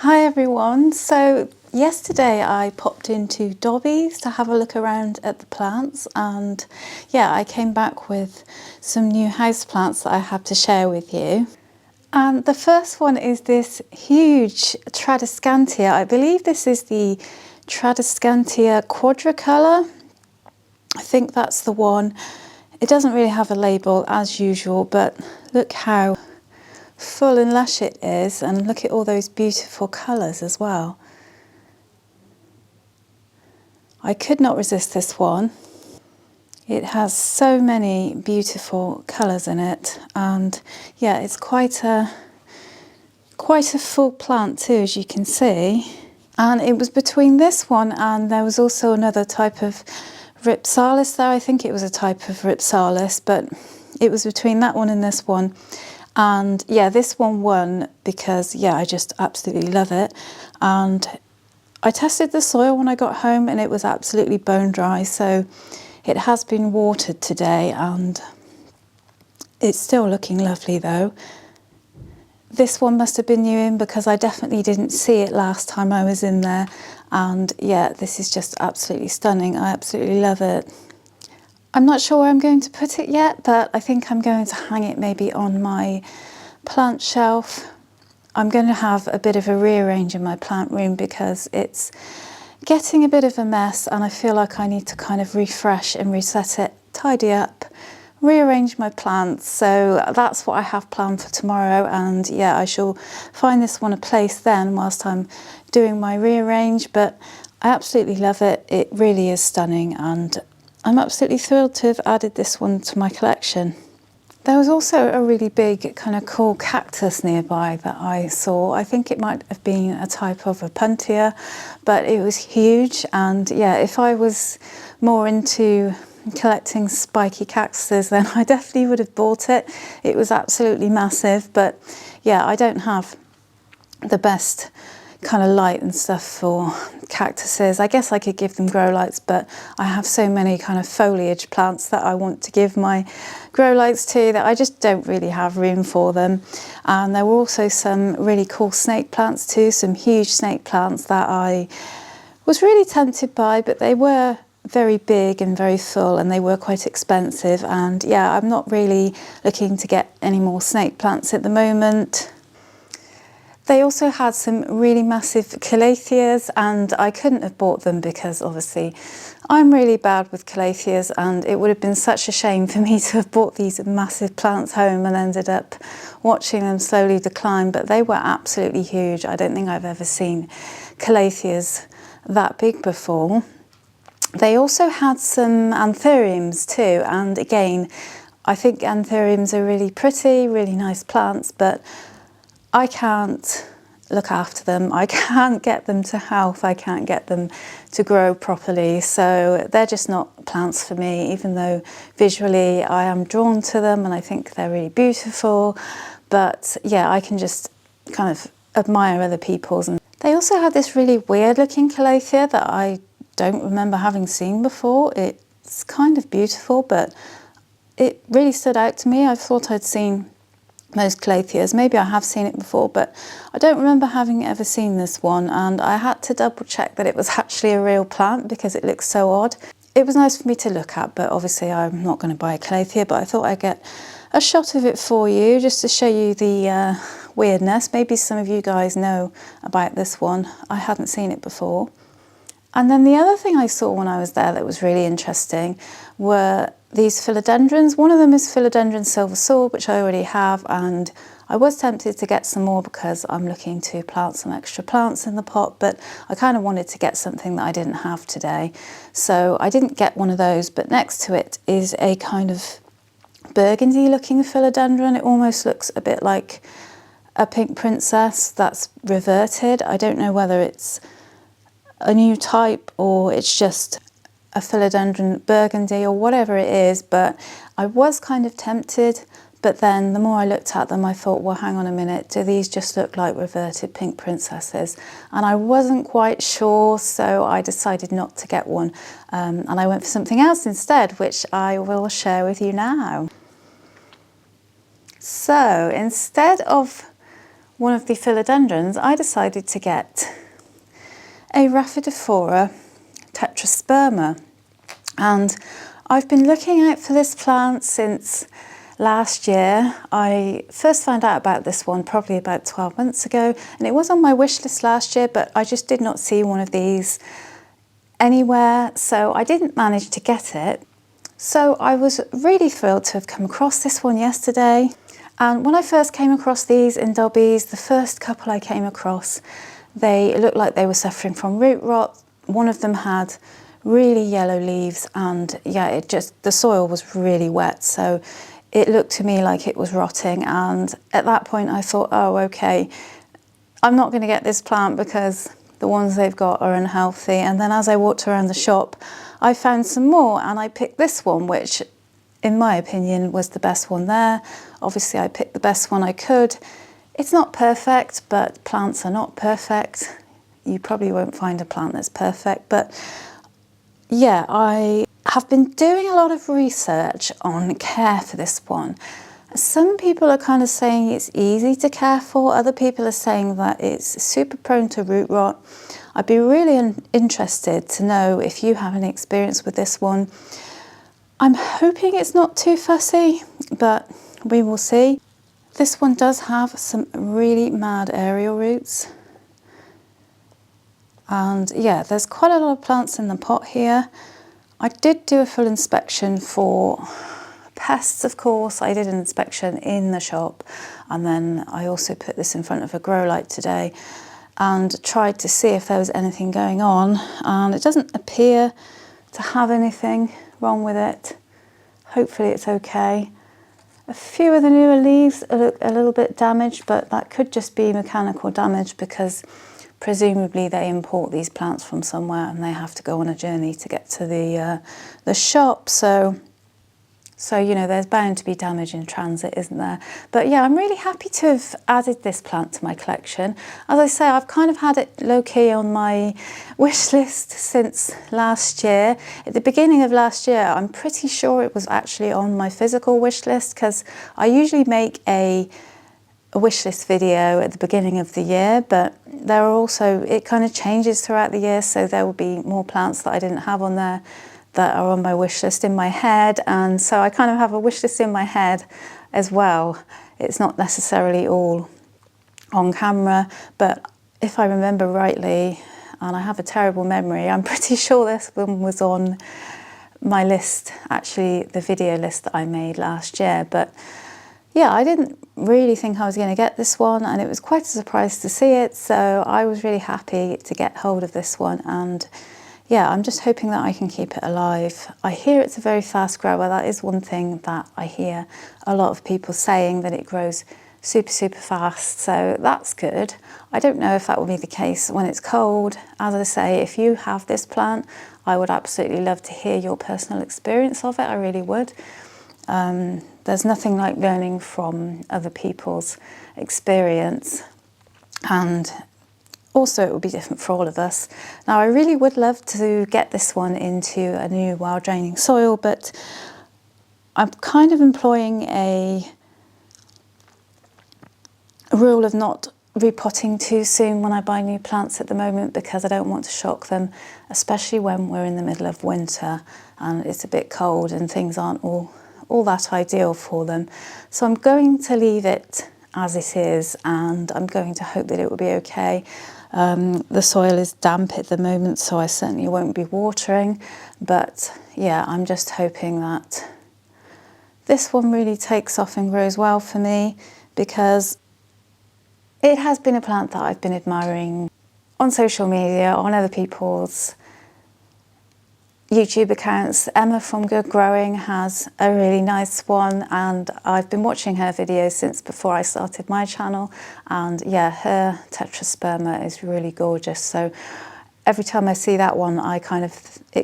Hi everyone, so yesterday I popped into Dobbies to have a look around at the plants, and yeah, I came back with some new houseplants that I have to share with you. And the first one is this huge Tradescantia. I believe this is the Tradescantia quadricolor. I think that's the one. It doesn't really have a label as usual, but look how full and lush it is, and look at all those beautiful colours as well. I could not resist this one. It has so many beautiful colours in it, and yeah, it's quite a full plant too, as you can see. And it was between this one and there was also another type of Ripsalis there. I think it was a type of Ripsalis, but it was between that one and this one. And yeah, this one won because yeah, I just absolutely love it. And I tested the soil when I got home and it was absolutely bone dry. So it has been watered today and it's still looking lovely though. This one must have been new in because I definitely didn't see it last time I was in there. And yeah, this is just absolutely stunning. I absolutely love it. I'm not sure where I'm going to put it yet, but I think I'm going to hang it maybe on my plant shelf. I'm going to have a bit of a rearrange in my plant room because it's getting a bit of a mess and I feel like I need to kind of refresh and reset it, tidy up, rearrange my plants. So that's what I have planned for tomorrow, and yeah, I shall find this one a place then whilst I'm doing my rearrange. But I absolutely love it. It really is stunning and I'm absolutely thrilled to have added this one to my collection. There was also a really big kind of cool cactus nearby that I saw. I think it might have been a type of a puntia, but it was huge. And yeah, if I was more into collecting spiky cactuses, then I definitely would have bought it. It was absolutely massive, but yeah, I don't have the best kind of light and stuff for cactuses. I guess I could give them grow lights, but I have so many kind of foliage plants that I want to give my grow lights to that I just don't really have room for them. And there were also some really cool snake plants too, some huge snake plants that I was really tempted by, but they were very big and very full and they were quite expensive. And yeah, I'm not really looking to get any more snake plants at the moment. They also had some really massive calatheas and I couldn't have bought them because obviously I'm really bad with calatheas and it would have been such a shame for me to have bought these massive plants home and ended up watching them slowly decline, but they were absolutely huge. I don't think I've ever seen calatheas that big before. They also had some anthuriums too, and again, I think anthuriums are really pretty, really nice plants, but I can't look after them. I can't get them to health. I can't get them to grow properly. So they're just not plants for me, even though visually I am drawn to them and I think they're really beautiful. But yeah, I can just kind of admire other people's. And they also had this really weird looking calathea that I don't remember having seen before. It's kind of beautiful, but it really stood out to me. I thought I'd seen most calatheas. Maybe I have seen it before, but I don't remember having ever seen this one, and I had to double check that it was actually a real plant because it looks so odd. It was nice for me to look at, but obviously I'm not going to buy a calathea, but I thought I'd get a shot of it for you just to show you the weirdness. Maybe some of you guys know about this one. I hadn't seen it before. And then the other thing I saw when I was there that was really interesting were these philodendrons. One of them is philodendron silver sword, which I already have, and I was tempted to get some more because I'm looking to plant some extra plants in the pot, but I kind of wanted to get something that I didn't have today. So I didn't get one of those, but next to it is a kind of burgundy looking philodendron. It almost looks a bit like a pink princess that's reverted. I don't know whether it's a new type or it's just a philodendron burgundy or whatever it is, but I was kind of tempted, but then the more I looked at them I thought, well, hang on a minute, do these just look like reverted pink princesses? And I wasn't quite sure, so I decided not to get one, and I went for something else instead, which I will share with you now. So instead of one of the philodendrons, I decided to get a Rhaphidophora tetrasperma, and I've been looking out for this plant since last year. I first found out about this one probably about 12 months ago, and it was on my wish list last year, but I just did not see one of these anywhere, so I didn't manage to get it. So I was really thrilled to have come across this one yesterday. And when I first came across these in Dobbies, the first couple I came across, they looked like they were suffering from root rot. One of them had really yellow leaves, and yeah, the soil was really wet, so it looked to me like it was rotting. And at that point I thought, oh, okay, I'm not going to get this plant because the ones they've got are unhealthy. And then as I walked around the shop, I found some more, and I picked this one, which in my opinion was the best one there. Obviously I picked the best one I could. It's not perfect, but plants are not perfect. You probably won't find a plant that's perfect, but yeah, I have been doing a lot of research on care for this one. Some people are kind of saying it's easy to care for, other people are saying that it's super prone to root rot. I'd be really interested to know if you have any experience with this one. I'm hoping it's not too fussy, but we will see. This one does have some really mad aerial roots. And yeah, there's quite a lot of plants in the pot here. I did do a full inspection for pests, of course. I did an inspection in the shop, and then I also put this in front of a grow light today and tried to see if there was anything going on, and it doesn't appear to have anything wrong with it. Hopefully it's okay. A few of the newer leaves look a little bit damaged, but that could just be mechanical damage because presumably they import these plants from somewhere and they have to go on a journey to get to the shop. So, you know, there's bound to be damage in transit, isn't there? But yeah, I'm really happy to have added this plant to my collection. As I say, I've kind of had it low-key on my wish list since last year. At the beginning of last year, I'm pretty sure it was actually on my physical wish list, because I usually make a wish list video at the beginning of the year, but there are also, it kind of changes throughout the year, so there will be more plants that I didn't have on there that are on my wish list in my head, and so I kind of have a wish list in my head as well. It's not necessarily all on camera, but if I remember rightly, and I have a terrible memory, I'm pretty sure this one was on my list, actually the video list that I made last year. But yeah, I didn't really think I was going to get this one, and it was quite a surprise to see it, so I was really happy to get hold of this one. And yeah, I'm just hoping that I can keep it alive. I hear it's a very fast grower. That is one thing that I hear a lot of people saying, that it grows super, super fast. So that's good. I don't know if that will be the case when it's cold. As I say, if you have this plant, I would absolutely love to hear your personal experience of it. I really would. There's nothing like learning from other people's experience. And also, it will be different for all of us. Now, I really would love to get this one into a new wild draining soil, but I'm kind of employing a rule of not repotting too soon when I buy new plants at the moment, because I don't want to shock them, especially when we're in the middle of winter and it's a bit cold and things aren't all that ideal for them. So I'm going to leave it as it is, and I'm going to hope that it will be okay. The soil is damp at the moment, so I certainly won't be watering, but yeah, I'm just hoping that this one really takes off and grows well for me, because it has been a plant that I've been admiring on social media, on other people's YouTube accounts. Emma from Good Growing has a really nice one, and I've been watching her videos since before I started my channel, and yeah, her tetrasperma is really gorgeous. So every time I see that one, it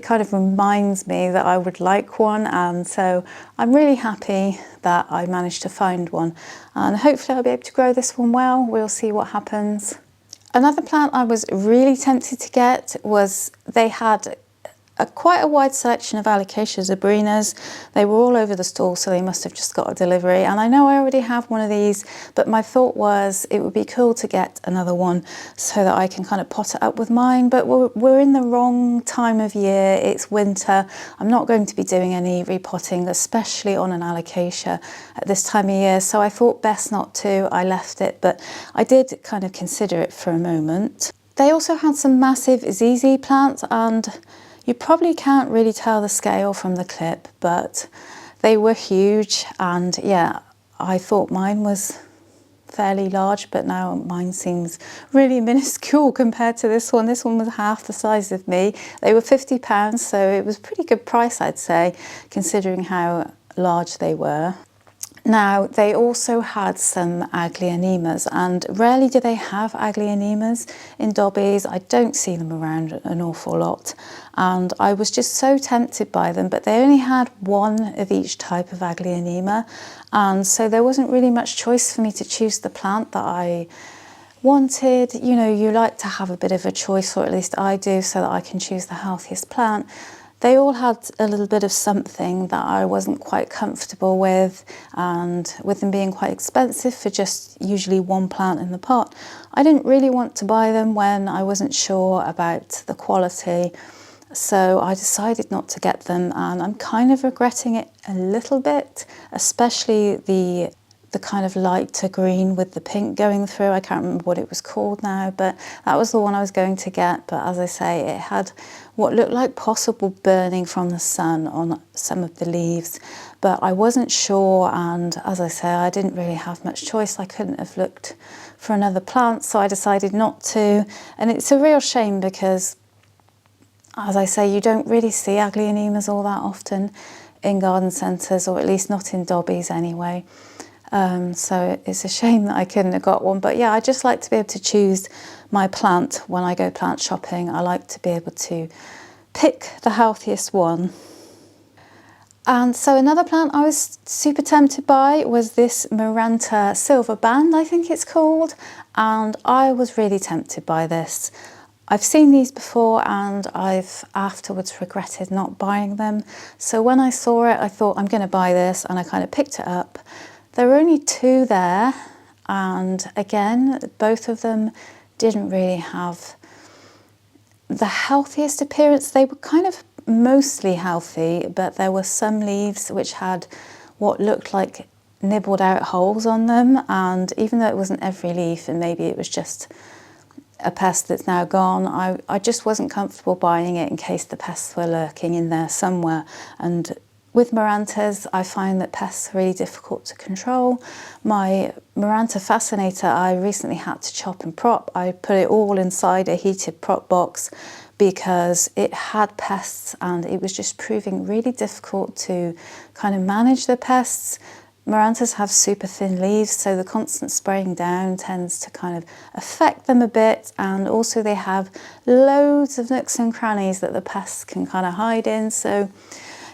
kind of reminds me that I would like one, and so I'm really happy that I managed to find one, and hopefully I'll be able to grow this one well. We'll see what happens. Another plant I was really tempted to get was, they had quite a wide selection of alocasia zebrinas. They were all over the stall, so they must have just got a delivery. And I know I already have one of these, but my thought was it would be cool to get another one so that I can kind of pot it up with mine. But we're in the wrong time of year. It's winter. I'm not going to be doing any repotting, especially on an alocasia at this time of year. So I thought best not to. I left it, but I did kind of consider it for a moment. They also had some massive ZZ plants, and you probably can't really tell the scale from the clip, but they were huge. And yeah, I thought mine was fairly large, but now mine seems really minuscule compared to this one. This one was half the size of me. They were £50, so it was a pretty good price, I'd say, considering how large they were. Now, they also had some Aglionemas, and rarely do they have Aglionemas in Dobbies. I don't see them around an awful lot, and I was just so tempted by them, but they only had one of each type of Aglionema, and so there wasn't really much choice for me to choose the plant that I wanted. You know, you like to have a bit of a choice, or at least I do, so that I can choose the healthiest plant. They all had a little bit of something that I wasn't quite comfortable with, and with them being quite expensive for just usually one plant in the pot, I didn't really want to buy them when I wasn't sure about the quality. So I decided not to get them, and I'm kind of regretting it a little bit, especially the kind of lighter green with the pink going through. I can't remember what it was called now, but that was the one I was going to get. But as I say, it had what looked like possible burning from the sun on some of the leaves, but I wasn't sure, and as I say, I didn't really have much choice. I couldn't have looked for another plant, so I decided not to. And it's a real shame because, as I say, you don't really see Aglionemas all that often in garden centres, or at least not in Dobbies anyway. So it's a shame that I couldn't have got one. But yeah, I just like to be able to choose my plant when I go plant shopping. I like to be able to pick the healthiest one. And so another plant I was super tempted by was this Maranta Silver Band, I think it's called. And I was really tempted by this. I've seen these before, and I've afterwards regretted not buying them. So when I saw it, I thought I'm going to buy this, and I kind of picked it up. There were only two there, and again, both of them didn't really have the healthiest appearance. They were kind of mostly healthy, but there were some leaves which had what looked like nibbled out holes on them, and even though it wasn't every leaf, and maybe it was just a pest that's now gone, I just wasn't comfortable buying it in case the pests were lurking in there somewhere. And with Marantas, I find that pests are really difficult to control. My Maranta Fascinator, I recently had to chop and prop. I put it all inside a heated prop box because it had pests, and it was just proving really difficult to kind of manage the pests. Marantas have super thin leaves, so the constant spraying down tends to kind of affect them a bit, and also they have loads of nooks and crannies that the pests can kind of hide in. So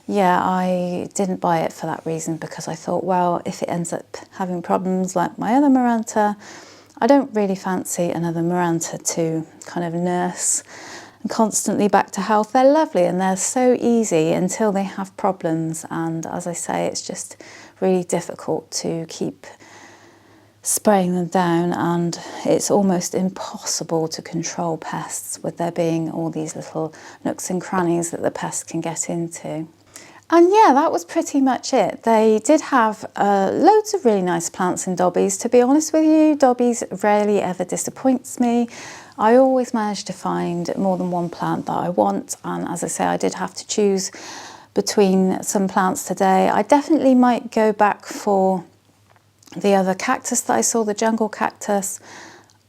yeah, I didn't buy it for that reason, because I thought, well, if it ends up having problems like my other Maranta, I don't really fancy another Maranta to kind of nurse and constantly back to health. They're lovely and they're so easy until they have problems, and as I say, it's just really difficult to keep spraying them down, and it's almost impossible to control pests with there being all these little nooks and crannies that the pests can get into. And yeah, that was pretty much it. They did have loads of really nice plants in Dobbies. To be honest with you, Dobbies rarely ever disappoints me. I always manage to find more than one plant that I want, and as I say, I did have to choose between some plants today. I definitely might go back for the other cactus that I saw, the jungle cactus.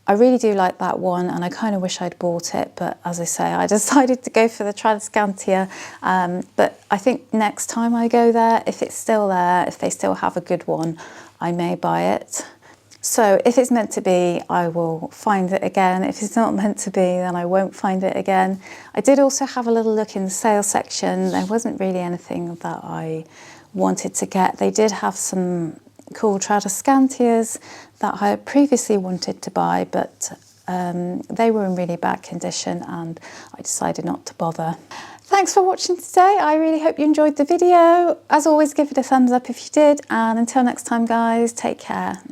I really do like that one, and I kind of wish I'd bought it, but as I say, I decided to go for the Tradescantia. But I think next time I go there, if it's still there, if they still have a good one, I may buy it. So if it's meant to be, I will find it again. If it's not meant to be, then I won't find it again. I did also have a little look in the sale section. There wasn't really anything that I wanted to get. They did have some cool Tradescantias that I previously wanted to buy, but they were in really bad condition, and I decided not to bother. Thanks for watching today. I really hope you enjoyed the video. As always, give it a thumbs up if you did, and until next time guys, take care.